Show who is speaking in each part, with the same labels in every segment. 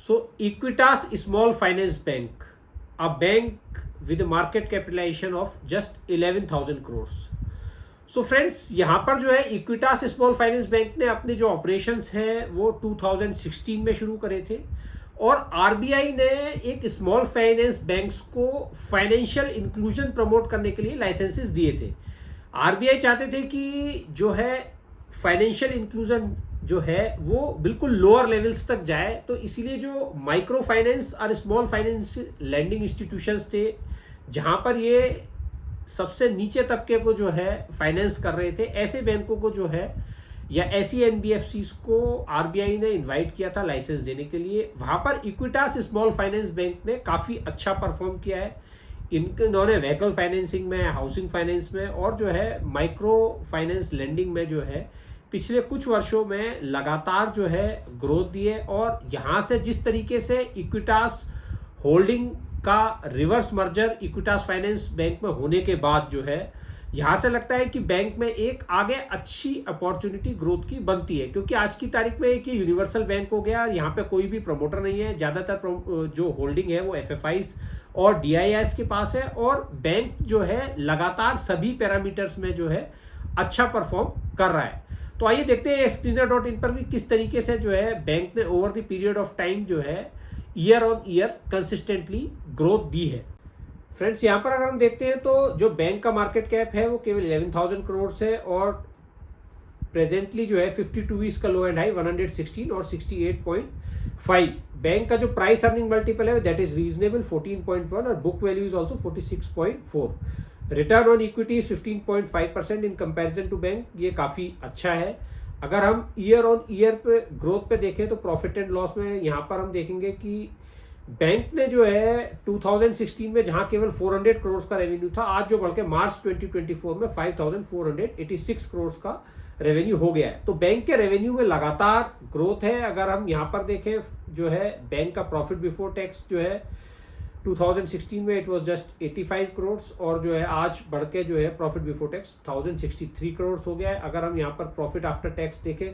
Speaker 1: So Equitas Small Finance Bank, a bank with a market capitalization of just 11,000 crores. So friends, यहाँ पर जो है Equitas small finance bank ने अपने जो ऑपरेशंस हैं वो 2016 में शुरू करे थे, और आरबीआई ने एक स्मॉल फाइनेंस बैंक्स को फाइनेंशियल इंक्लूजन प्रमोट करने के लिए लाइसेंसेस दिए थे। आरबीआई चाहते थे कि जो है फाइनेंशियल इंक्लूजन जो है वो बिल्कुल लोअर लेवल्स तक जाए, तो इसीलिए जो माइक्रो फाइनेंस और स्मॉल फाइनेंस लैंडिंग इंस्टीट्यूशंस थे, जहाँ पर ये सबसे नीचे तबके को जो है फाइनेंस कर रहे थे, ऐसे बैंकों को जो है या ऐसी एनबीएफसीज को आरबीआई ने इनवाइट किया था लाइसेंस देने के लिए। वहां पर इक्विटास स्मॉल फाइनेंस बैंक ने काफ़ी अच्छा परफॉर्म किया है। इन्होंने व्हीकल फाइनेंसिंग में, हाउसिंग फाइनेंस में और जो है माइक्रो फाइनेंस लेंडिंग में जो है पिछले कुछ वर्षों में लगातार जो है ग्रोथ दी है। और यहाँ से जिस तरीके से इक्विटास होल्डिंग का reverse merger Equitas finance bank में होने के बाद जो है यहाँ से लगता है कि बैंक में एक आगे अच्छी अपॉर्चुनिटी ग्रोथ की बनती है, क्योंकि आज की तारीख में एक यूनिवर्सल बैंक हो गया, यहाँ पे कोई भी प्रमोटर नहीं है, ज़्यादातर जो होल्डिंग है वो एफएफआईज और डीआईआईस के पास है, और बैंक जो है लगातार सभी पैरामीटर्स में जो है अच्छा परफॉर्म कर रहा है। तो आइए देखते हैं स्क्रीनर.इन पर भी किस तरीके से जो है बैंक ने over the period of time जो है year on year consistently growth दी है। फ्रेंड्स, यहाँ पर अगर हम देखते हैं तो जो बैंक का मार्केट कैप है वो केवल 11,000 करोड़ है, और प्रेजेंटली जो है 52 वीक्स का लो एंड हाई 116 और 68.5। बैंक का जो प्राइस अर्निंग मल्टीपल है दैट इज रीजनेबल 14.1, और book value is also 46.4। Return on equity 15.5% in comparison to bank, ये काफ़ी अच्छा है। अगर हम ईयर ऑन ईयर पे ग्रोथ पे देखें तो प्रॉफिट एंड लॉस में यहाँ पर हम देखेंगे कि बैंक ने जो है 2016 में जहां केवल 400 करोड़ का रेवेन्यू था, आज जो बढ़ के मार्च 2024 में 5,486 करोड़ का रेवेन्यू हो गया है। तो बैंक के रेवेन्यू में लगातार ग्रोथ है। अगर हम यहाँ पर देखें जो है बैंक का प्रॉफिट बिफोर टैक्स जो है 2016 में इट वाज जस्ट 85 करोड़, और जो है आज बढ़ के जो है प्रॉफिट बिफोर टैक्स 1063 करोड़ हो गया है। अगर हम यहाँ पर प्रॉफिट आफ्टर टैक्स देखें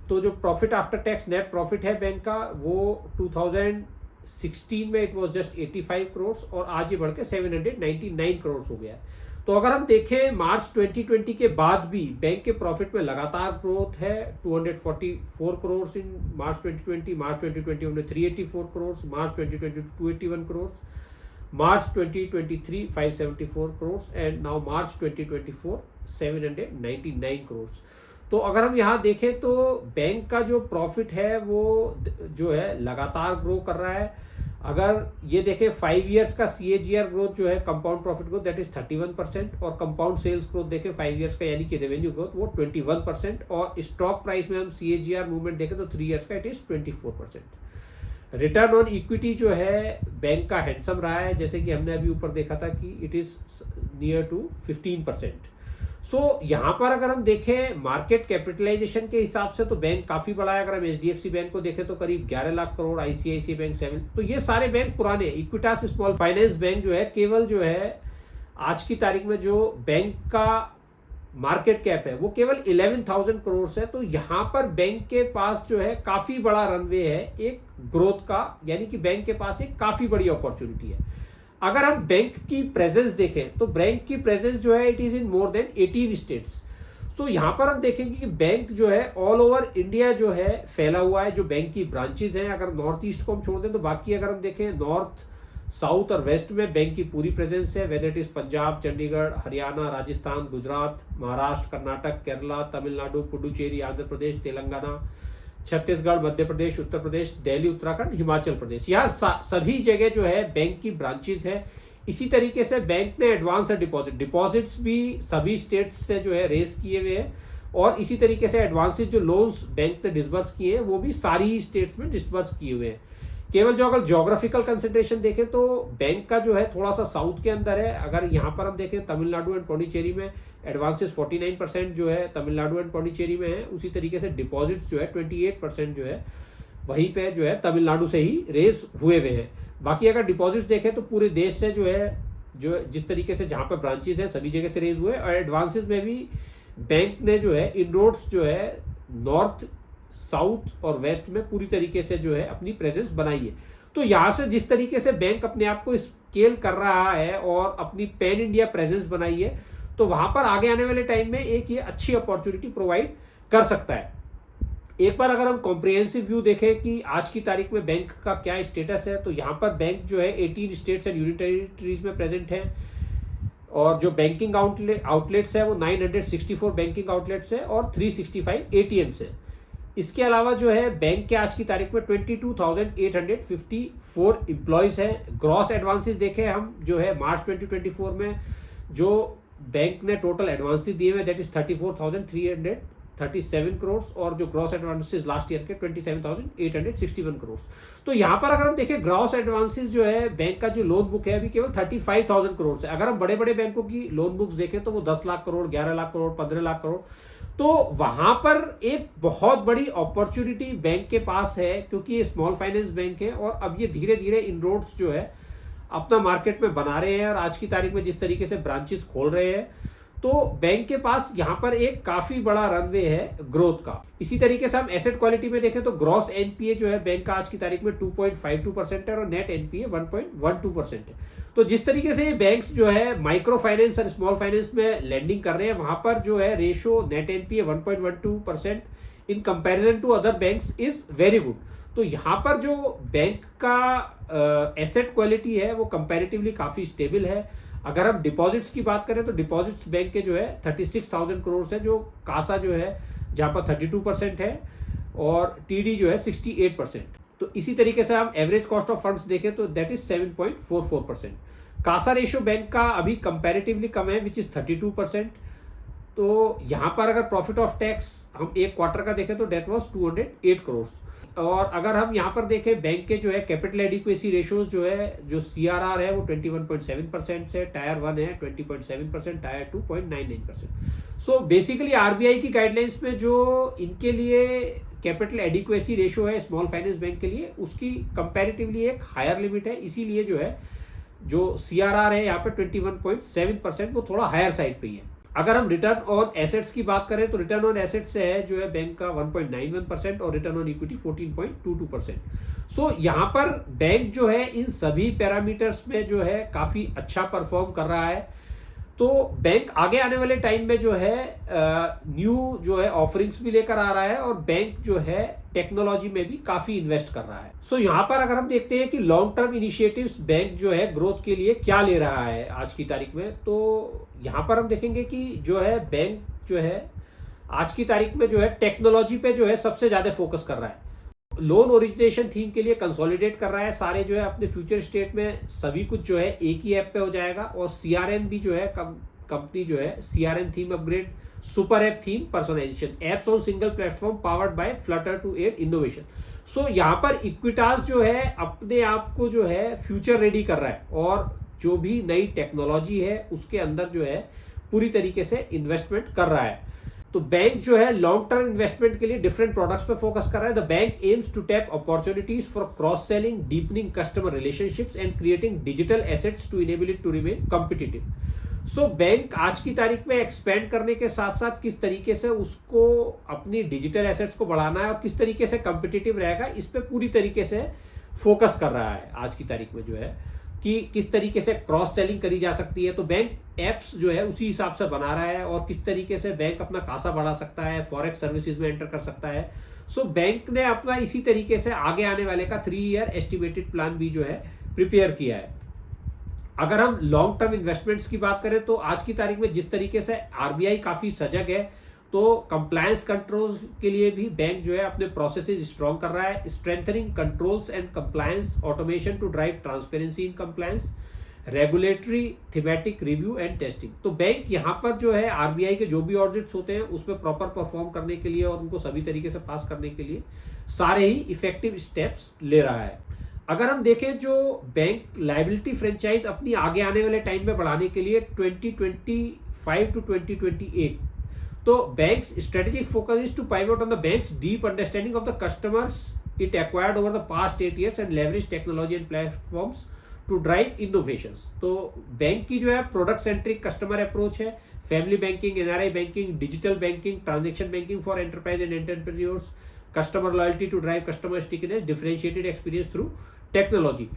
Speaker 1: तो जो profit after tax net profit है बैंक का वो 2016 में इट वाज जस्ट 85 करोड़, और आज ये बढ़ के 799 करोड़ हो गया है। तो अगर हम देखें मार्च 2020 के बाद भी बैंक के प्रॉफिट में लगातार ग्रोथ है। 244 करोड़ इन मार्च 2020, मार्च 2021 में 384 करोड़, मार्च 2022 281 करोड़, मार्च 2023 574 करोड़, एंड नाउ मार्च 2024 799 करोड़। तो अगर हम यहाँ देखें तो बैंक का जो प्रॉफिट है वो जो है लगातार ग्रो कर रहा है। अगर ये देखें 5 इयर्स का CAGR ग्रोथ जो है compound profit growth that is 31%, और कंपाउंड सेल्स ग्रोथ देखें 5 इयर्स का यानी कि रेवेन्यू ग्रोथ वो 21%, और स्टॉक प्राइस में हम CAGR मूवमेंट देखें तो 3 इयर्स का it is 24%। Return on equity जो है बैंक का हैंडसम रहा है, जैसे कि हमने अभी ऊपर देखा था कि इट इज नियर टू 15%। सो यहाँ पर अगर हम देखें मार्केट कैपिटलाइजेशन के हिसाब से तो बैंक काफी बड़ा है। अगर हम HDFC बैंक को देखें तो करीब 11 लाख करोड़, ICICI बैंक 7, तो ये सारे बैंक पुराने। इक्विटास स्मॉल फाइनेंस बैंक जो है केवल जो है आज की तारीख में जो बैंक का मार्केट कैप है वो केवल 11,000 करोड़ है। तो यहाँ पर बैंक के पास जो है काफी बड़ा रनवे है एक ग्रोथ का, यानी कि बैंक के पास एक काफी बड़ी अपॉर्चुनिटी है। अगर हम बैंक की प्रेजेंस देखें तो बैंक की प्रेजेंस जो है it is in more than 18 states. तो यहाँ पर हम देखेंगे कि बैंक जो है ऑल ओवर इंडिया जो है फैला हुआ है। जो बैंक की ब्रांचेज हैं, अगर नॉर्थ ईस्ट को हम छोड़ दें तो बाकी अगर हम देखें नॉर्थ, साउथ और वेस्ट में बैंक की पूरी प्रेजेंस है, whether it is Punjab, Chandigarh, Haryana, Rajasthan, Gujarat, Maharashtra, Karnataka, Kerala, Tamil Nadu, Puducherry, Andhra Pradesh, Telangana, Chhattisgarh, Madhya Pradesh, Uttar Pradesh, Delhi, Uttarakhand, Himachal Pradesh, यहाँ सभी जगह जो है बैंक की ब्रांचेस है। इसी तरीके से बैंक ने एडवांस और डिपॉजिट्स भी सभी स्टेट्स से जो है रेज किए हुए हैं, और इसी तरीके से एडवांसेस जो लोन्स बैंक ने डिसबर्स किए हैं वो भी सारी स्टेट्स में डिसबर्स किए हुए हैं। केवल जो अगर ज्योग्राफिकल कंसंट्रेशन देखें तो बैंक का जो है थोड़ा सा साउथ के अंदर है। अगर यहाँ पर हम देखें तमिलनाडु एंड पौंडीचेरी में एडवांसेस 49% जो है तमिलनाडु एंड पौंडीचेरी में है, उसी तरीके से डिपॉजिट्स जो है 28% जो है वहीं पे जो है तमिलनाडु से ही रेज हुए हुए हैं। बाकी अगर डिपॉजिट्स देखें तो पूरे देश से जो है जो जिस तरीके से जहाँ पर ब्रांचेस हैं सभी जगह से रेज हुए, और एडवांसेस में भी बैंक ने जो है इनरोड्स जो है नॉर्थ साउथ और वेस्ट में पूरी तरीके से जो है अपनी प्रेजेंस बनाई है। तो यहाँ से जिस तरीके से बैंक अपने आप को स्केल कर रहा है और अपनी पैन इंडिया प्रेजेंस बनाई है, तो वहां पर आगे आने वाले टाइम में एक ये अच्छी अपॉर्चुनिटी प्रोवाइड कर सकता है। एक बार अगर हम कॉम्प्रिहेंसिव व्यू देखें कि आज की तारीख में बैंक का क्या स्टेटस है, तो यहाँ पर बैंक जो है 18 स्टेट्स एंड यूनियन टेरिटरीज में प्रेजेंट है, और जो बैंकिंग आउटलेट्स है वो 964 बैंकिंग आउटलेट्स है और 365 एटीएम्स है। इसके अलावा जो है बैंक के आज की तारीख में 22,854 एम्प्लॉयज है। ग्रॉस एडवांसेस देखें हम जो है मार्च 2024 में जो बैंक ने टोटल एडवांसेस दिए हुए दैट इज 34,337 करोड़, और जो ग्रॉस एडवांसेस लास्ट ईयर के 27,861 करोड़। तो यहाँ पर अगर हम देखें ग्रॉस एडवांसेस जो है बैंक का जो लोन बुक है अभी केवल 35,000 करोड़ है। अगर हम बड़े बड़े बैंकों की लोन बुक्स देखें तो वो 10 लाख करोड़, 11 लाख करोड़, 15 लाख करोड़। तो वहां पर एक बहुत बड़ी अपॉर्चुनिटी बैंक के पास है, क्योंकि ये स्मॉल फाइनेंस बैंक है और अब ये धीरे धीरे इनरोड्स जो है अपना मार्केट में बना रहे हैं, और आज की तारीख में जिस तरीके से ब्रांचेस खोल रहे हैं, तो बैंक के पास यहाँ पर एक काफी बड़ा रनवे है ग्रोथ का। इसी तरीके से हम एसेट क्वालिटी में देखें तो ग्रॉस एनपीए जो है बैंक का आज की तारीख में 2.52% है और नेट एनपीए 1.12% है। तो जिस तरीके से ये बैंक्स जो है माइक्रो फाइनेंस और स्मॉल फाइनेंस में लेंडिंग कर रहे हैं, वहां पर जो है ratio net NPA 1.12% in comparison to other banks is very good. तो यहाँ पर जो बैंक का एसेट क्वालिटी है वो कंपैरेटिवली काफी स्टेबल है। अगर हम डिपॉजिट्स की बात करें तो डिपॉजिट्स बैंक के जो है 36,000 करोड़ है, जो कासा जो है जहां पर 32% है और टीडी जो है 68%। तो इसी तरीके से हम एवरेज कॉस्ट ऑफ फंड्स देखें तो that is 7.44%। Kasa ratio bank का अभी कंपैरेटिवली कम है विच इज 32%। तो यहां पर अगर प्रॉफिट ऑफ टैक्स हम एक क्वार्टर का देखें तो डेट वाज 208 करोड़। और अगर हम यहाँ पर देखें बैंक के जो है कैपिटल एडिक्वेसी रेशियोज जो है, जो सीआरआर है वो 21.7% से, टायर 1 है 20.7%, टायर 2.99%। सो बेसिकली आरबीआई की गाइडलाइंस में जो इनके लिए कैपिटल एडिक्वेसी रेशियो है स्मॉल फाइनेंस बैंक के लिए, उसकी कंपैरेटिवली एक हायर लिमिट है, इसीलिए जो है जो सीआरआर है यहाँ पे 21.7% वो थोड़ा हायर साइड पे ही है। अगर हम रिटर्न ऑन एसेट्स की बात करें तो रिटर्न ऑन एसेट्स है जो है बैंक का 1.91% और रिटर्न ऑन इक्विटी 14.22%। सो यहाँ पर बैंक जो है इन सभी पैरामीटर्स में जो है काफी अच्छा परफॉर्म कर रहा है। तो बैंक आगे आने वाले टाइम में जो है न्यू जो है ऑफरिंग्स भी लेकर आ रहा है और बैंक जो है टेक्नोलॉजी में भी काफी इन्वेस्ट कर रहा है। सो यहाँ पर अगर हम देखते हैं कि लॉन्ग टर्म इनिशिएटिव्स बैंक जो है ग्रोथ के लिए क्या ले रहा है आज की तारीख में, तो यहाँ पर हम देखेंगे कि जो है बैंक जो है आज की तारीख में जो है टेक्नोलॉजी पे जो है सबसे ज्यादा फोकस कर रहा है। लोन ओरिजिनेशन थीम के लिए कंसोलिडेट कर रहा है सारे जो है अपने फ्यूचर स्टेट में, सभी कुछ जो है एक ही ऐप पे हो जाएगा। और सीआरएम भी जो है कंपनी जो है CRM theme upgrade, super app theme personalisation, apps on single platform powered by Flutter to add innovation. So यहाँ पर इक्विटास जो है अपने आप को जो है फ्यूचर रेडी कर रहा है और जो भी नई टेक्नोलॉजी है उसके अंदर जो है पूरी तरीके से इन्वेस्टमेंट कर रहा है। तो बैंक जो है लॉन्ग टर्म इन्वेस्टमेंट के लिए डिफरेंट प्रोडक्ट्स पे फोकस कर रहा है। The bank aims to tap opportunities for cross selling, deepening customer relationships and creating digital assets to enable it to remain competitive. So bank आज की तारीख में एक्सपेंड करने के साथ साथ किस तरीके से उसको अपनी डिजिटल एसेट्स को बढ़ाना है और किस तरीके से कॉम्पिटिटिव रहेगा, इस पे पूरी तरीके से फोकस कर रहा है आज की तारीख में जो है कि किस तरीके से क्रॉस सेलिंग करी जा सकती है। तो बैंक एप्स जो है उसी हिसाब से बना रहा है और किस तरीके से बैंक अपना कासा बढ़ा सकता है, फॉरेक्स सर्विसेज में एंटर कर सकता है। सो बैंक ने अपना इसी तरीके से आगे आने वाले का 3 ईयर एस्टिमेटेड प्लान भी जो है प्रिपेयर किया है। अगर हम लॉन्ग टर्म इन्वेस्टमेंट्स की बात करें तो आज की तारीख में जिस तरीके से आरबीआई काफी सजग है, तो कंप्लायंस कंट्रोल्स के लिए भी बैंक जो है अपने प्रोसेसेस स्ट्रॉन्ग कर रहा है। Strengthening controls and compliance automation to drive transparency in compliance, regulatory thematic review and testing. तो बैंक यहाँ पर जो है आरबीआई के जो भी ऑडिट्स होते हैं उसमें प्रॉपर परफॉर्म करने के लिए और उनको सभी तरीके से पास करने के लिए सारे ही इफेक्टिव स्टेप्स ले रहा है। अगर हम देखें जो बैंक लायबिलिटी फ्रेंचाइज अपनी आगे आने वाले टाइम में बढ़ाने के लिए 2025 टू 2028, तो banks strategic focus is to pivot on the banks deep understanding of the customers it acquired over the past 8 years and leverage technology and platforms to drive innovations. तो बैंक की जो है product centric customer approach है, family banking, NRI banking, digital banking, transaction banking for enterprise and entrepreneurs, customer loyalty to drive customer stickiness, differentiated experience through technology.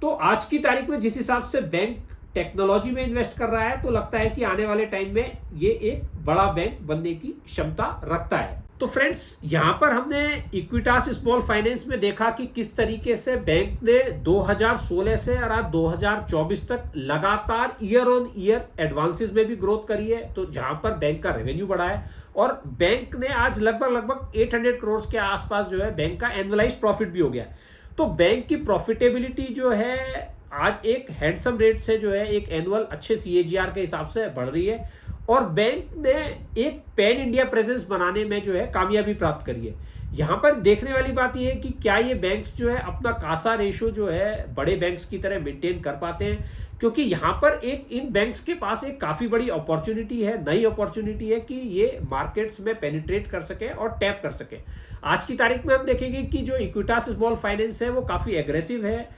Speaker 1: तो आज की तारीख में जिस हिसाब से बैंक टेक्नोलॉजी में इन्वेस्ट कर रहा है, तो लगता है कि आने वाले टाइम में ये एक बड़ा बैंक बनने की क्षमता रखता है। तो फ्रेंड्स, यहां पर हमने इक्विटास स्मॉल फाइनेंस में देखा कि किस तरीके से बैंक ने 2016 से और आज 2024 तक लगातार ईयर ऑन ईयर एडवांसेस में भी ग्रोथ करी है। तो जहां पर बैंक का रेवेन्यू बढ़ा है और बैंक ने आज लगभग 800 करोड़ के आसपास जो है बैंक का एनुअलाइज प्रॉफिट भी हो गया। तो बैंक की प्रॉफिटेबिलिटी जो है आज एक हैंडसम रेट से जो है एक एनुअल अच्छे CAGR के हिसाब से बढ़ रही है और बैंक ने एक पैन इंडिया प्रेजेंस बनाने में जो है कामयाबी प्राप्त करी है। यहां पर देखने वाली बात यह है कि क्या ये बैंक्स जो है अपना कासा रेशो जो है बड़े बैंक्स की तरह मेंटेन कर पाते हैं, क्योंकि यहां पर एक इन बैंक्स के पास एक काफी बड़ी अपॉर्चुनिटी है, नई अपॉर्चुनिटी है कि ये मार्केट्स में पेनिट्रेट कर सके और टैप कर सके। आज की तारीख में हम देखेंगे कि जो इक्विटास स्मॉल फाइनेंस है वो काफी एग्रेसिव है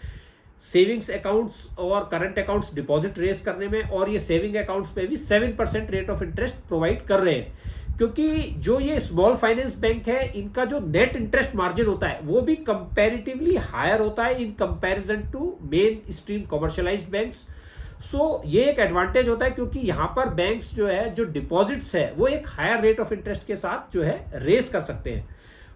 Speaker 1: सेविंग्स अकाउंट्स और करंट अकाउंट्स डिपॉजिट रेस करने में, और ये सेविंग अकाउंट्स पे भी 7% रेट ऑफ इंटरेस्ट प्रोवाइड कर रहे हैं, क्योंकि जो ये स्मॉल फाइनेंस बैंक है इनका जो नेट इंटरेस्ट मार्जिन होता है वो भी कंपैरेटिवली हायर होता है in comparison to mainstream commercialised banks. So ये एक एडवांटेज होता है, क्योंकि यहां पर बैंक्स जो है जो डिपॉजिट्स है वो एक हायर रेट ऑफ इंटरेस्ट के साथ जो है रेस कर सकते हैं।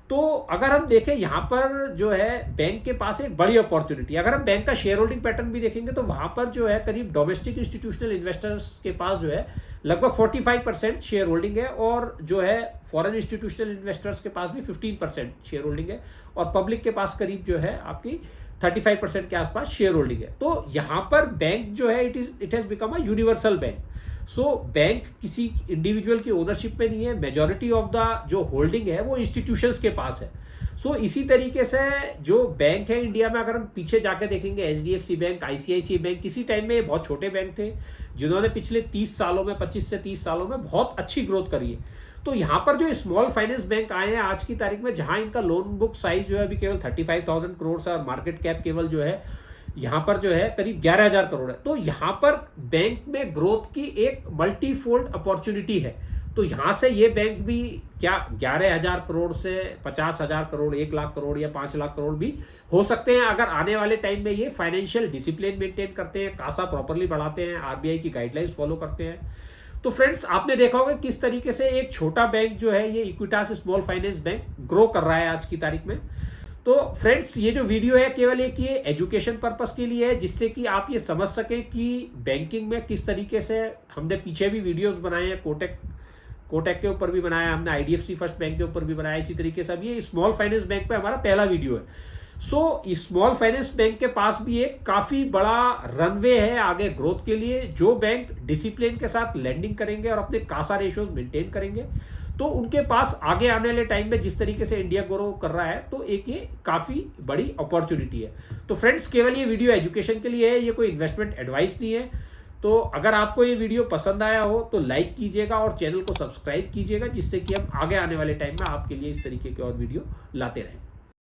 Speaker 1: तो अगर हम देखें यहां पर जो है बैंक के पास एक बड़ी अपॉर्चुनिटी, अगर हम बैंक का शेयर होल्डिंग पैटर्न भी देखेंगे तो वहां पर जो है करीब डोमेस्टिक इंस्टीट्यूशनल इन्वेस्टर्स के पास जो है लगभग 45% शेयर होल्डिंग है और जो है फॉरेन इंस्टीट्यूशनल इन्वेस्टर्स के पास भी 15% शेयर होल्डिंग है और पब्लिक के पास करीब जो है आपकी 35% के आसपास शेयर होल्डिंग है। तो यहां पर बैंक जो है it has become a universal bank. So bank किसी इंडिविजुअल की ओनरशिप में नहीं है, मेजॉरिटी ऑफ द जो होल्डिंग है वो इंस्टीट्यूशंस के पास है। सो इसी तरीके से जो बैंक है इंडिया में, अगर हम पीछे जाकर देखेंगे HDFC बैंक, ICICI बैंक, किसी टाइम में बहुत छोटे बैंक थे जिन्होंने पिछले 30 सालों में 25 से 30 सालों में बहुत अच्छी ग्रोथ करी है। तो यहाँ पर जो स्मॉल फाइनेंस बैंक आए हैं आज की तारीख में, जहां इनका लोन बुक साइज जो है अभी केवल 35,000 करोड़ है और मार्केट कैप केवल जो है यहां पर जो है करीब 11,000 करोड़ है। तो यहां पर बैंक में ग्रोथ की एक मल्टीफोल्ड अपॉर्चुनिटी है। तो यहां से ये बैंक भी क्या 11,000 करोड़ से 50,000 करोड़, 1 लाख करोड़ या 5 लाख करोड़ भी हो सकते हैं अगर आने वाले टाइम में ये फाइनेंशियल डिसिप्लिन मेंटेन करते हैं, कासा प्रॉपरली बढ़ाते हैं, RBI की गाइडलाइंस फॉलो करते हैं। तो फ्रेंड्स, आपने देखा होगा किस तरीके से एक छोटा बैंक जो है ये Equitas small finance bank grow कर रहा है आज की तारीख में। तो फ्रेंड्स, ये जो वीडियो है केवल एक ये एजुकेशन पर्पस के लिए है, जिससे कि आप ये समझ सकें कि बैंकिंग में किस तरीके से हमने पीछे भी वीडियोस बनाए हैं, कोटक के ऊपर भी बनाया हमने, IDFC फर्स्ट बैंक के ऊपर भी बनाया, इसी तरीके से अब ये स्मॉल फाइनेंस बैंक पे हमारा पहला वीडियो है। सो स्मॉल फाइनेंस बैंक के पास भी एक काफी बड़ा रनवे है आगे ग्रोथ के लिए। जो बैंक डिसिप्लिन के साथ लैंडिंग करेंगे और अपने कासा रेशियोज मेंटेन करेंगे तो उनके पास आगे आने वाले टाइम में जिस तरीके से इंडिया ग्रो कर रहा है तो एक ये काफी बड़ी अपॉर्चुनिटी है। तो फ्रेंड्स, केवल ये वीडियो एजुकेशन के लिए है, ये कोई इन्वेस्टमेंट एडवाइस नहीं है। तो अगर आपको ये वीडियो पसंद आया हो तो लाइक कीजिएगा और चैनल को सब्सक्राइब कीजिएगा, जिससे कि हम आगे आने वाले टाइम में आपके लिए इस तरीके के और वीडियो लाते रहें।